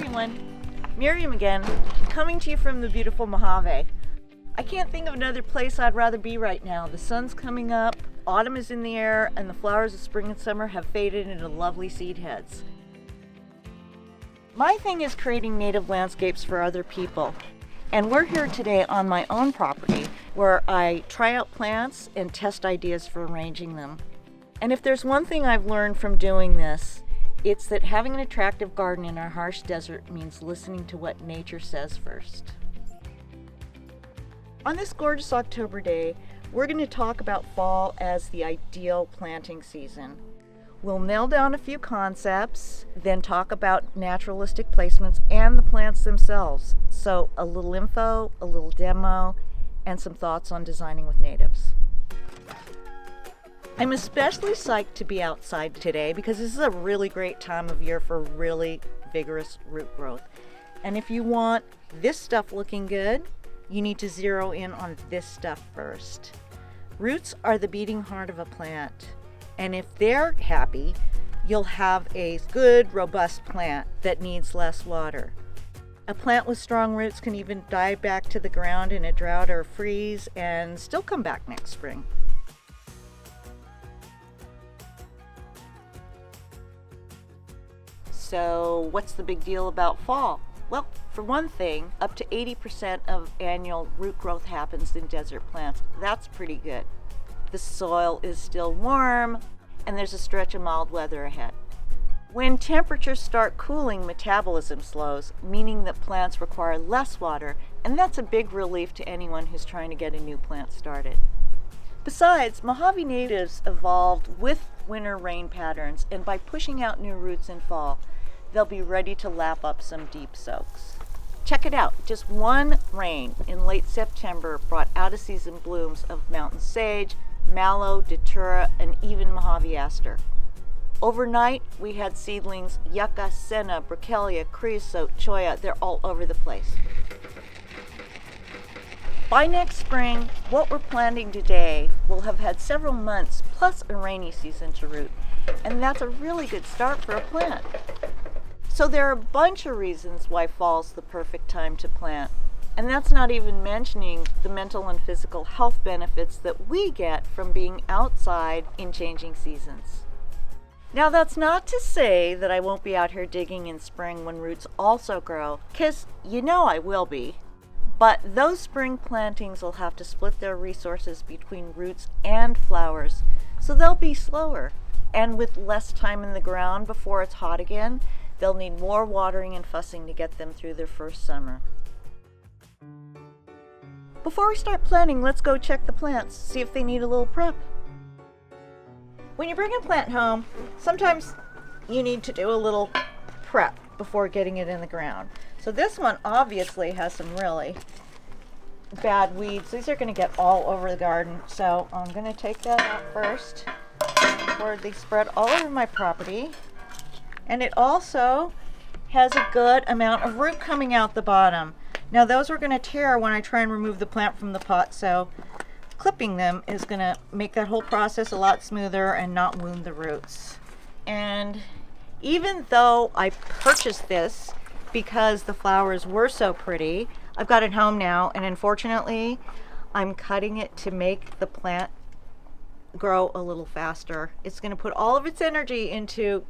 everyone, Miriam again, coming to you from the beautiful Mojave. I can't think of another place I'd rather be right now. The sun's coming up, autumn is in the air, and the flowers of spring and summer have faded into lovely seed heads. My thing is creating native landscapes for other people. And we're here today on my own property where I try out plants and test ideas for arranging them. And if there's one thing I've learned from doing this, it's that having an attractive garden in our harsh desert means listening to what nature says first. On this gorgeous October day, we're going to talk about fall as the ideal planting season. We'll nail down a few concepts, then talk about naturalistic placements and the plants themselves. So a little info, a little demo, and some thoughts on designing with natives. I'm especially psyched to be outside today because this is a really great time of year for really vigorous root growth. And if you want this stuff looking good, you need to zero in on this stuff first. Roots are the beating heart of a plant, and if they're happy, you'll have a good, robust plant that needs less water. A plant with strong roots can even dive back to the ground in a drought or freeze and still come back next spring. So what's the big deal about fall? Well, for one thing, up to 80% of annual root growth happens in desert plants. That's pretty good. The soil is still warm, and there's a stretch of mild weather ahead. When temperatures start cooling, metabolism slows, meaning that plants require less water, and that's a big relief to anyone who's trying to get a new plant started. Besides, Mojave natives evolved with winter rain patterns, and by pushing out new roots in fall, they'll be ready to lap up some deep soaks. Check it out, just one rain in late September brought out-of-season blooms of mountain sage, mallow, datura, and even Mojave aster. Overnight, we had seedlings yucca, senna, brachalia, creosote, cholla. They're all over the place. By next spring, what we're planting today will have had several months plus a rainy season to root, and that's a really good start for a plant. So there are a bunch of reasons why fall's the perfect time to plant. And that's not even mentioning the mental and physical health benefits that we get from being outside in changing seasons. Now that's not to say that I won't be out here digging in spring when roots also grow, because you know I will be. But those spring plantings will have to split their resources between roots and flowers, so they'll be slower. And with less time in the ground before it's hot again, they'll need more watering and fussing to get them through their first summer. Before we start planting, let's go check the plants, see if they need a little prep. When you bring a plant home, sometimes you need to do a little prep before getting it in the ground. So this one obviously has some really bad weeds. These are going to get all over the garden, so I'm going to take that out first before they spread all over my property. And it also has a good amount of root coming out the bottom. Now those are going to tear when I try and remove the plant from the pot, so clipping them is going to make that whole process a lot smoother and not wound the roots. And even though I purchased this because the flowers were so pretty, I've got it home now, and unfortunately I'm cutting it to make the plant grow a little faster. It's going to put all of its energy into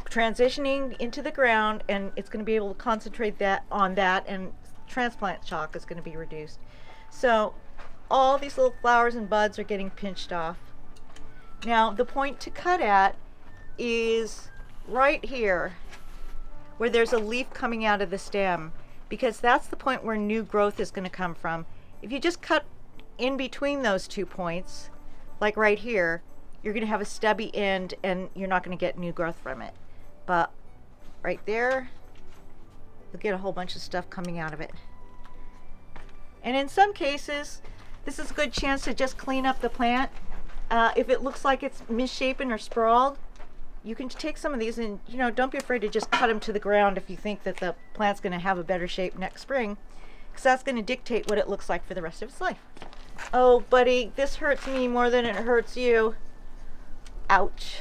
transitioning into the ground, and it's going to be able to concentrate on that, and transplant shock is going to be reduced. So all these little flowers and buds are getting pinched off. Now the point to cut at is right here where there's a leaf coming out of the stem, because that's the point where new growth is going to come from. If you just cut in between those 2 points, like right here, you're going to have a stubby end and you're not going to get new growth from it. But right there, you'll get a whole bunch of stuff coming out of it. And in some cases, this is a good chance to just clean up the plant. If it looks like it's misshapen or sprawled, you can take some of these and, don't be afraid to just cut them to the ground if you think that the plant's going to have a better shape next spring, because that's going to dictate what it looks like for the rest of its life. Oh, buddy, this hurts me more than it hurts you. Ouch.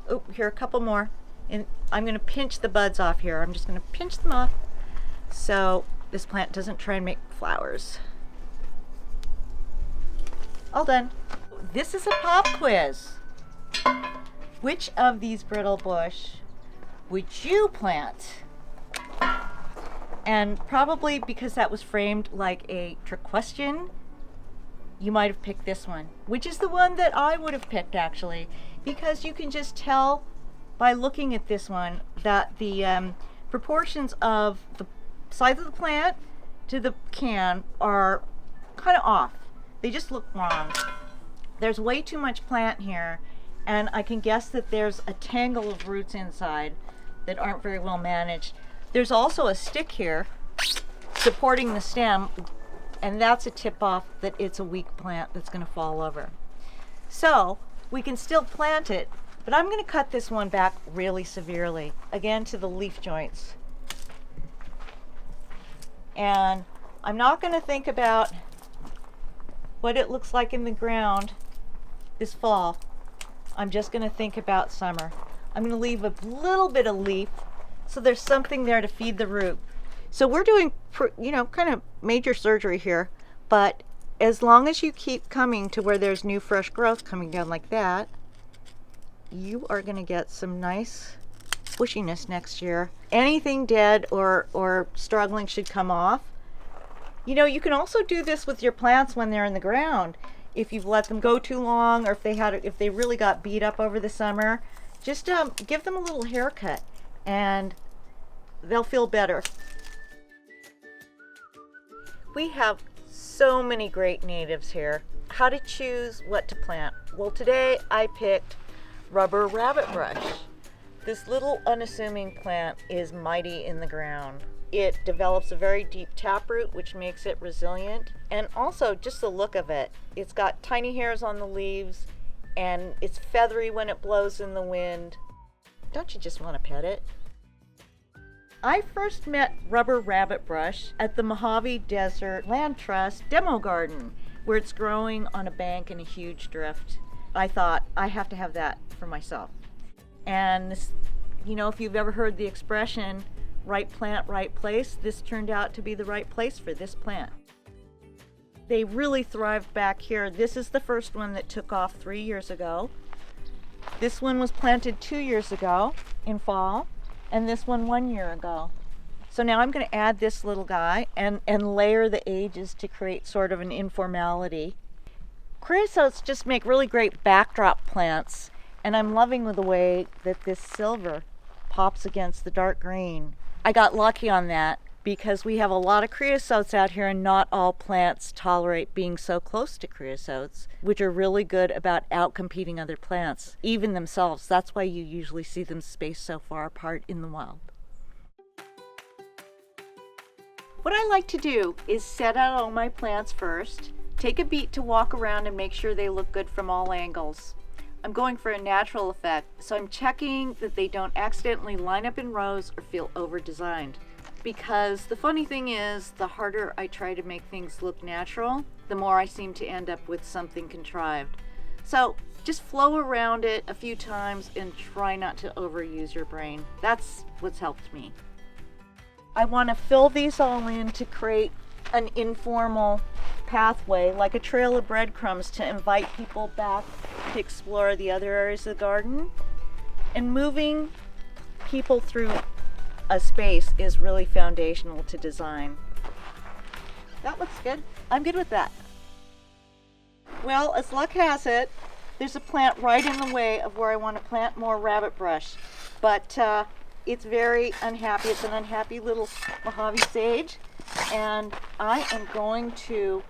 Oh, here are a couple more. And I'm going to pinch the buds off here. I'm just going to pinch them off so this plant doesn't try and make flowers. All done. This is a pop quiz. Which of these brittle bush would you plant? And probably because that was framed like a trick question, you might have picked this one, which is the one that I would have picked actually, because you can just tell by looking at this one that the proportions of the size of the plant to the can are kind of off. They just look wrong. There's way too much plant here, and I can guess that there's a tangle of roots inside that aren't very well managed. There's also a stick here supporting the stem, and that's a tip-off that it's a weak plant that's going to fall over. So we can still plant it, but I'm going to cut this one back really severely, again to the leaf joints. And I'm not going to think about what it looks like in the ground this fall. I'm just going to think about summer. I'm going to leave a little bit of leaf so there's something there to feed the root. So we're doing, kind of major surgery here, but as long as you keep coming to where there's new fresh growth coming down like that, you are going to get some nice bushiness next year. Anything dead or struggling should come off. You can also do this with your plants when they're in the ground. If you've let them go too long, or if they really got beat up over the summer, just give them a little haircut and they'll feel better. We have so many great natives here. How to choose what to plant? Well, today I picked rubber rabbit brush. This little unassuming plant is mighty in the ground. It develops a very deep taproot, which makes it resilient. And also just the look of it. It's got tiny hairs on the leaves and it's feathery when it blows in the wind. Don't you just want to pet it? I first met rubber rabbit brush at the Mojave Desert Land Trust demo garden, where it's growing on a bank in a huge drift. I thought, I have to have that for myself. And this, if you've ever heard the expression, right plant, right place, this turned out to be the right place for this plant. They really thrived back here. This is the first one that took off 3 years ago. This one was planted 2 years ago in fall, and this one 1 year ago. So now I'm going to add this little guy and layer the ages to create sort of an informality. Creosotes just make really great backdrop plants, and I'm loving the way that this silver pops against the dark green. I got lucky on that because we have a lot of creosotes out here, and not all plants tolerate being so close to creosotes, which are really good about outcompeting other plants, even themselves. That's why you usually see them spaced so far apart in the wild. What I like to do is set out all my plants first, take a beat to walk around and make sure they look good from all angles. I'm going for a natural effect, so I'm checking that they don't accidentally line up in rows or feel over-designed. Because the funny thing is, the harder I try to make things look natural, the more I seem to end up with something contrived. So just flow around it a few times and try not to overuse your brain. That's what's helped me. I want to fill these all in to create an informal pathway, like a trail of breadcrumbs, to invite people back to explore the other areas of the garden. And moving people through a space is really foundational to design. That looks good. I'm good with that. Well, as luck has it, there's a plant right in the way of where I want to plant more rabbit brush. But it's very unhappy. It's an unhappy little Mojave sage. And I am going to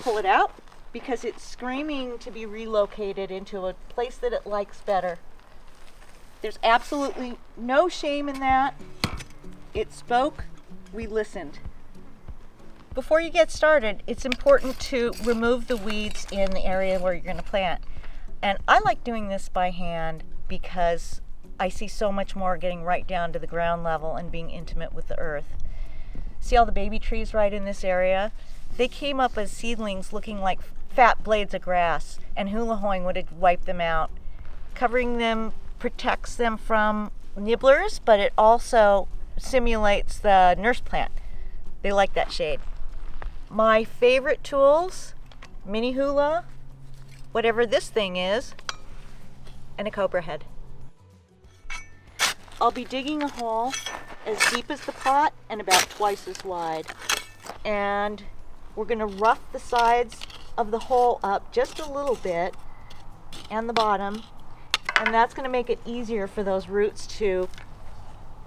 pull it out because it's screaming to be relocated into a place that it likes better. There's absolutely no shame in that. It spoke, we listened. Before you get started, it's important to remove the weeds in the area where you're going to plant. And I like doing this by hand because I see so much more getting right down to the ground level and being intimate with the earth. See all the baby trees right in this area? They came up as seedlings looking like fat blades of grass, and hula hoeing would have wiped them out. Covering them protects them from nibblers, but it also simulates the nurse plant. They like that shade. My favorite tools, mini hula, whatever this thing is, and a cobra head. I'll be digging a hole as deep as the pot and about twice as wide. And we're going to rough the sides of the hole up just a little bit and the bottom, and that's going to make it easier for those roots to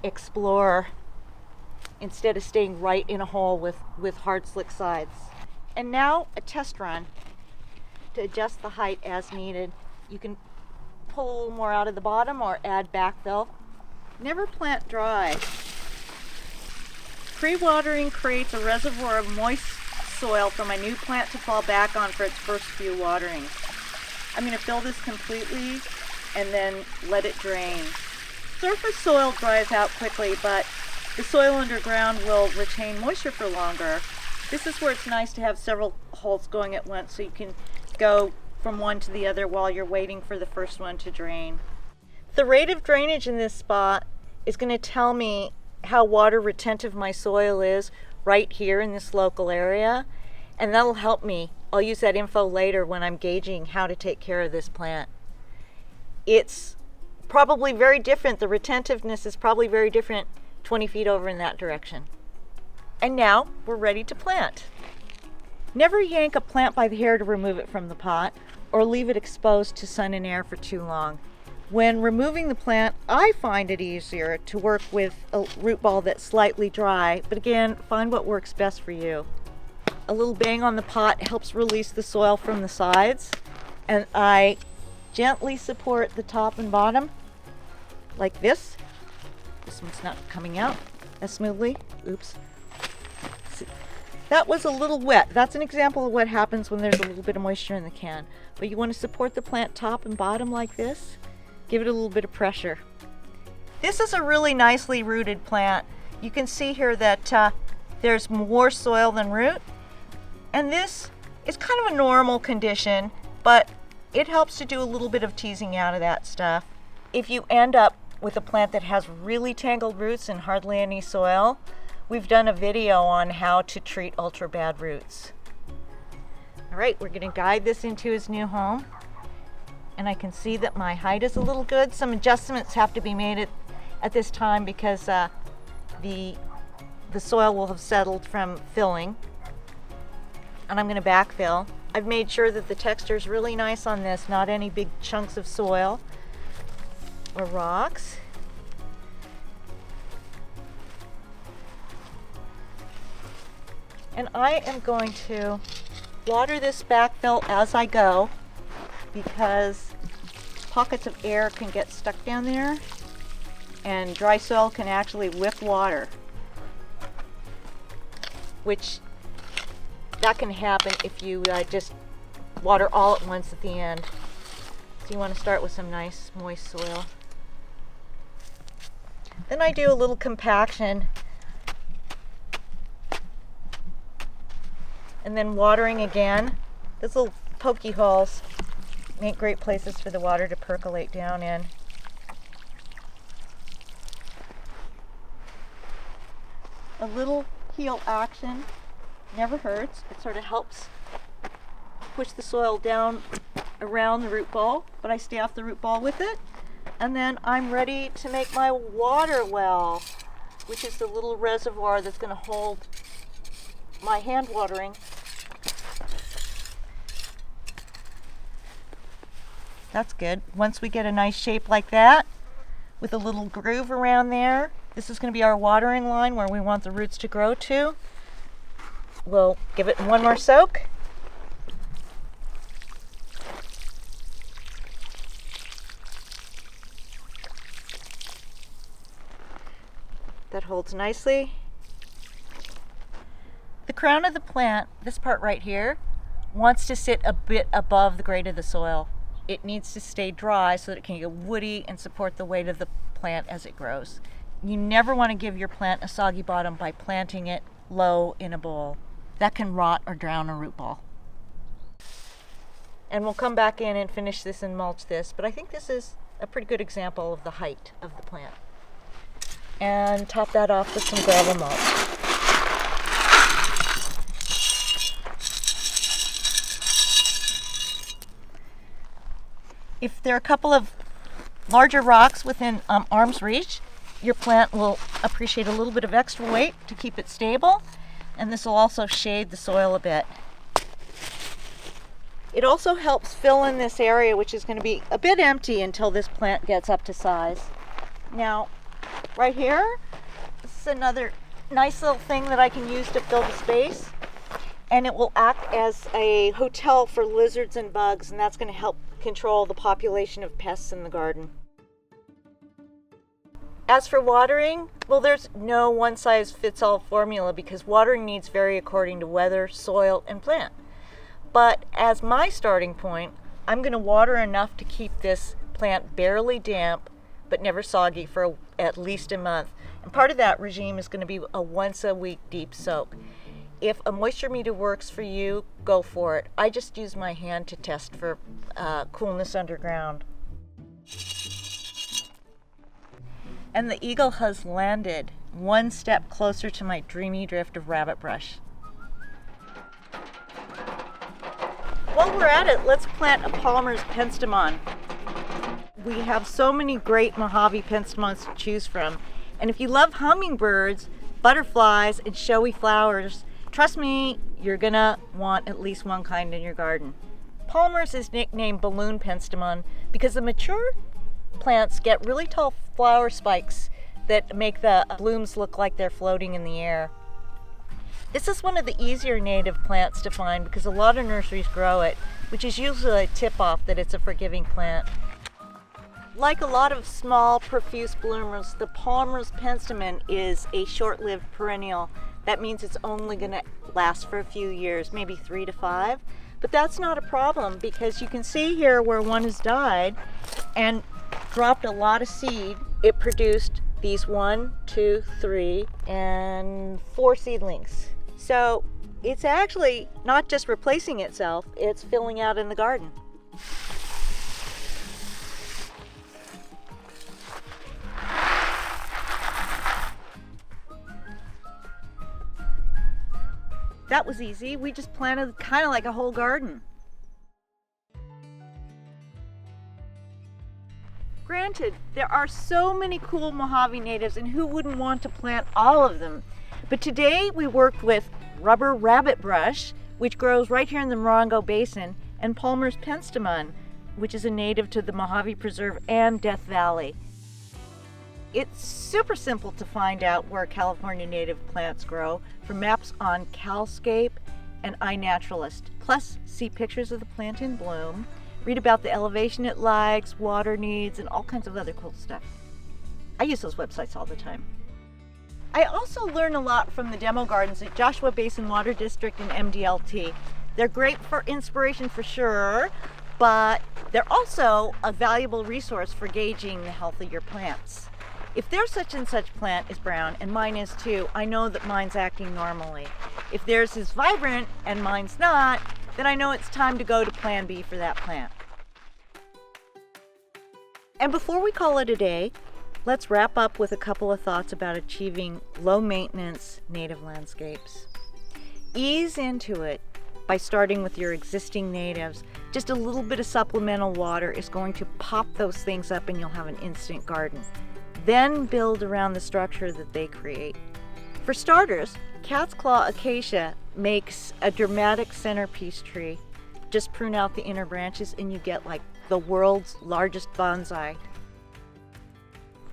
explore instead of staying right in a hole with hard slick sides. And now a test run to adjust the height as needed. You can pull a little more out of the bottom or add backfill. Never plant dry. Pre-watering creates a reservoir of moist soil for my new plant to fall back on for its first few waterings. I'm going to fill this completely and then let it drain. Surface soil dries out quickly, but the soil underground will retain moisture for longer. This is where it's nice to have several holes going at once so you can go from one to the other while you're waiting for the first one to drain. The rate of drainage in this spot is going to tell me how water retentive my soil is right here in this local area, and that'll help me. I'll use that info later when I'm gauging how to take care of this plant. It's probably very different. The retentiveness is probably very different 20 feet over in that direction. And now we're ready to plant. Never yank a plant by the hair to remove it from the pot or leave it exposed to sun and air for too long. When removing the plant, I find it easier to work with a root ball that's slightly dry, but again, find what works best for you. A little bang on the pot helps release the soil from the sides, and I gently support the top and bottom like this. This one's not coming out as smoothly. Oops. See, that was a little wet. That's an example of what happens when there's a little bit of moisture in the can. But you want to support the plant top and bottom like this. Give it a little bit of pressure. This is a really nicely rooted plant. You can see here that there's more soil than root. And this is kind of a normal condition, but it helps to do a little bit of teasing out of that stuff. If you end up with a plant that has really tangled roots and hardly any soil, we've done a video on how to treat ultra bad roots. All right, we're going to guide this into his new home. And I can see that my height is a little good. Some adjustments have to be made at this time because the soil will have settled from filling. And I'm going to backfill. I've made sure that the texture is really nice on this, not any big chunks of soil or rocks. And I am going to water this backfill as I go, because pockets of air can get stuck down there and dry soil can actually lift water, which that can happen if you just water all at once at the end. So you want to start with some nice moist soil. Then I do a little compaction and then watering again. Those little pokey holes make great places for the water to percolate down in. A little heel action never hurts. It sort of helps push the soil down around the root ball, but I stay off the root ball with it. And then I'm ready to make my water well, which is the little reservoir that's going to hold my hand watering. That's good. Once we get a nice shape like that, with a little groove around there, this is going to be our watering line where we want the roots to grow to. We'll give it one more soak. That holds nicely. The crown of the plant, this part right here, wants to sit a bit above the grade of the soil. It needs to stay dry so that it can get woody and support the weight of the plant as it grows. You never want to give your plant a soggy bottom by planting it low in a bowl. That can rot or drown a root ball. And we'll come back in and finish this and mulch this, but I think this is a pretty good example of the height of the plant. And top that off with some gravel mulch. If there are a couple of larger rocks within arm's reach, your plant will appreciate a little bit of extra weight to keep it stable, and this will also shade the soil a bit. It also helps fill in this area, which is going to be a bit empty until this plant gets up to size. Now, right here, this is another nice little thing that I can use to fill the space, and it will act as a hotel for lizards and bugs, and that's going to help control the population of pests in the garden. As for watering, well, there's no one-size-fits-all formula because watering needs vary according to weather, soil, and plant. But as my starting point, I'm going to water enough to keep this plant barely damp but never soggy for at least a month. And part of that regime is going to be a once-a-week deep soak. If a moisture meter works for you, go for it. I just use my hand to test for coolness underground. And the eagle has landed one step closer to my dreamy drift of rabbit brush. While we're at it, let's plant a Palmer's penstemon. We have so many great Mojave penstemons to choose from. And if you love hummingbirds, butterflies, and showy flowers, trust me, you're gonna want at least one kind in your garden. Palmer's is nicknamed balloon penstemon because the mature plants get really tall flower spikes that make the blooms look like they're floating in the air. This is one of the easier native plants to find because a lot of nurseries grow it, which is usually a tip-off that it's a forgiving plant. Like a lot of small, profuse bloomers, the Palmer's penstemon is a short-lived perennial. That means it's only going to last for a few years, maybe 3 to 5. But that's not a problem because you can see here where one has died and dropped a lot of seed. It produced these 1, 2, 3, and 4 seedlings. So it's actually not just replacing itself, it's filling out in the garden. That was easy. We just planted kind of like a whole garden. Granted, there are so many cool Mojave natives, and who wouldn't want to plant all of them? But today we worked with rubber rabbit brush, which grows right here in the Morongo Basin, and Palmer's penstemon, which is a native to the Mojave Preserve and Death Valley. It's super simple to find out where California native plants grow from maps on Calscape and iNaturalist. Plus, see pictures of the plant in bloom, read about the elevation it likes, water needs, and all kinds of other cool stuff. I use those websites all the time. I also learn a lot from the demo gardens at Joshua Basin Water District and MDLT. They're great for inspiration for sure, but they're also a valuable resource for gauging the health of your plants. If their such and such plant is brown, and mine is too, I know that mine's acting normally. If theirs is vibrant and mine's not, then I know it's time to go to Plan B for that plant. And before we call it a day, let's wrap up with a couple of thoughts about achieving low-maintenance native landscapes. Ease into it by starting with your existing natives. Just a little bit of supplemental water is going to pop those things up and you'll have an instant garden. Then build around the structure that they create. For starters, cat's claw acacia makes a dramatic centerpiece tree. Just prune out the inner branches and you get like the world's largest bonsai.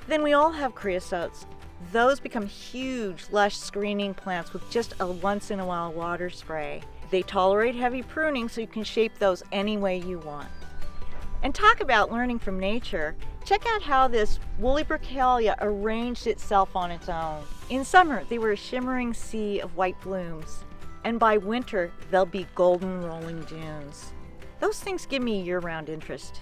Then we all have creosotes. Those become huge, lush screening plants with just a once-in-a-while water spray. They tolerate heavy pruning, so you can shape those any way you want. And talk about learning from nature. Check out how this woolly Burkhallia arranged itself on its own. In summer, they were a shimmering sea of white blooms, and by winter, they'll be golden rolling dunes. Those things give me year-round interest.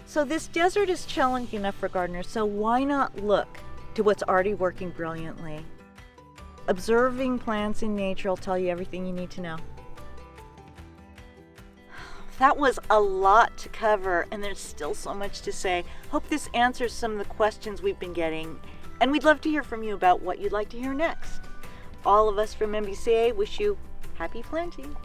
So this desert is challenging enough for gardeners, so why not look to what's already working brilliantly? Observing plants in nature will tell you everything you need to know. That was a lot to cover, and there's still so much to say. Hope this answers some of the questions we've been getting, and we'd love to hear from you about what you'd like to hear next. All of us from MBCA wish you happy planting.